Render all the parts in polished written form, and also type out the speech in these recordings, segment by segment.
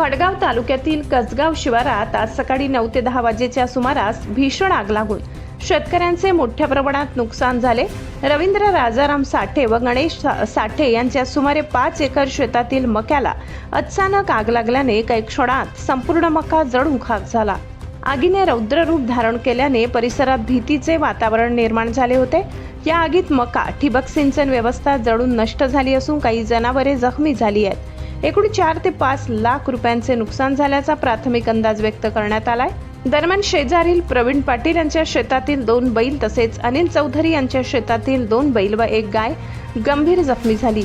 भडगाव तालुक्यातील कसगाव शिवारात आज सकाळी 9 ते 10 वाजेच्या सुमारास भीषण आग लागून शेतकऱ्यांचे मोठ्या प्रमाणात नुकसान झाले. रवींद्र राजाराम साठे व गणेश साठे यांच्या सुमारे 5 एकर शेतातील मक्याला अचानक आग लागल्याने काही क्षणात संपूर्ण मका जळून खाक झाला. आगीने रौद्र रूप धारण केल्याने परिसरात भीतीचे वातावरण निर्माण झाले होते. या आगीत मका, ठिबक सिंचन व्यवस्था जळून नष्ट झाली असून काही जनावरे जखमी झाली आहेत. एकूण 4 ते 5 लाख रुपयांचे नुकसान झाल्याचा प्राथमिक अंदाज व्यक्त करण्यात आलाय. दरम्यान शेजारील प्रवीण पाटील यांच्या शेतातील 2 बैल तसेच अनिल चौधरी यांच्या शेतातील 2 बैल व 1 गाय गंभीर जखमी झाली.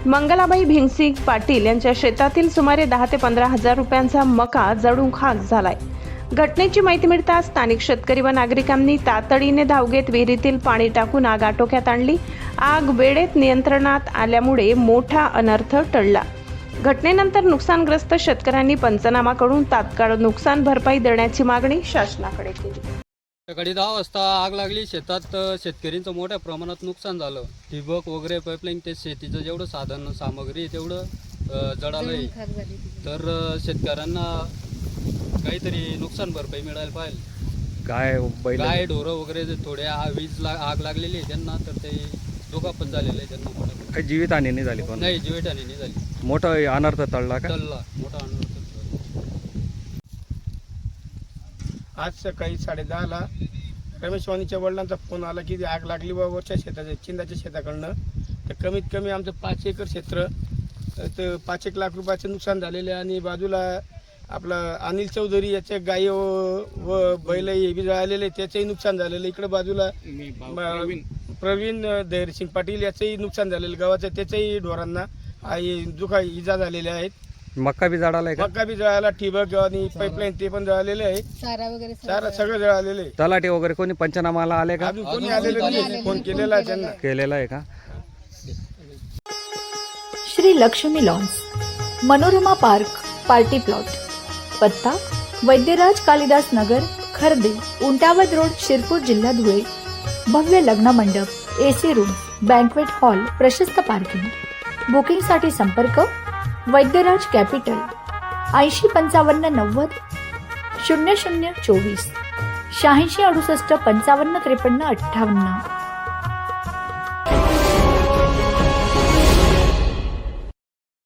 मंगलाबाई भिंगसिंग पाटील यांच्या शेतातील सुमारे 10 ते 15 हजार रुपयांचा मका जळून खाक झालाय. घटनेची माहिती मिळताच स्थानिक शेतकरी व नागरिकांनी तातडीने धाव घेत विहिरीतील पाणी टाकून आग आटोक्यात आणली. आग वेळेत नियंत्रणात आल्यामुळे मोठा अनर्थ टळला. घटनेनंतर नुकसानग्रस्त शेतकऱ्यांनी पंचनामा करून तात्काळ नुकसान भरपाई देण्याची मागणी शासनाकडे केली. सकाळी 10 वाजता आग लागली. शेतात शेतकऱ्यांचं मोठ्या प्रमाणात नुकसान झालं. ठिबक वगैरे पाईपलाईन ते शेतीचं जेवढं साधन सामग्री तेवढं जळालंय. तर शेतकऱ्यांना काहीतरी नुकसान भरपाई मिळायला पाहिजे. गाय ढोरं वगैरे थोडे वीज आग लागलेली आहे त्यांना, तर ते दुखापत झालेलं आहे त्यांना. काही जीवितहानी नाही झाली पण? नाही, जीवितहानी नाही झाली. मोठा अनर्थ टळला का? टळला, मोठा अनर्थ. आज सकाळी 10:30ला रमेश वाणीच्या वडिलांचा फोन आला की आग लागली बा वरच्या शेताच्या चिंदाच्या शेताकडनं. तर कमीत कमी आमचं 5 एकर क्षेत्र, तर 5 लाख रुपयाचं नुकसान झालेलं आहे. आणि बाजूला आपला अनिल चौधरी याच्या गाई व बैल हे बी जळालेले, त्याचंही नुकसान झालेलं. इकडे बाजूला प्रवीण धैर्यसिंग पाटील याचंही नुकसान झालेलं गावाचं, त्याच्याही ढोरांना इजा झालेल्या आहेत. मका बी जळालाय का? मका बी जळाला, ठिबक आणि पाईपलाईन ते पण जळालेले आहे. चारा सगळं जळालेलं आहे. तलाठी वगैरे कोणी पंचनामाला आले का? अजून कोणी आलेलं नाही. फोन केलेला आहे त्यांना. केलेला आहे का? Shri Lakshmi lawns, Manorama park, party plot. पत्ता वैद्यराज कालिदास नगर, खर्दे, उंटावद रोड, शिरपूर, जिल्हा धुळे. भव्य लग्न मंडप, AC रूम, बँक्वेट हॉल, प्रशस्त पार्किंग. बुकिंगसाठी संपर्क वैद्यराज कॅपिटल 805590 0024 86 68 55 53 58.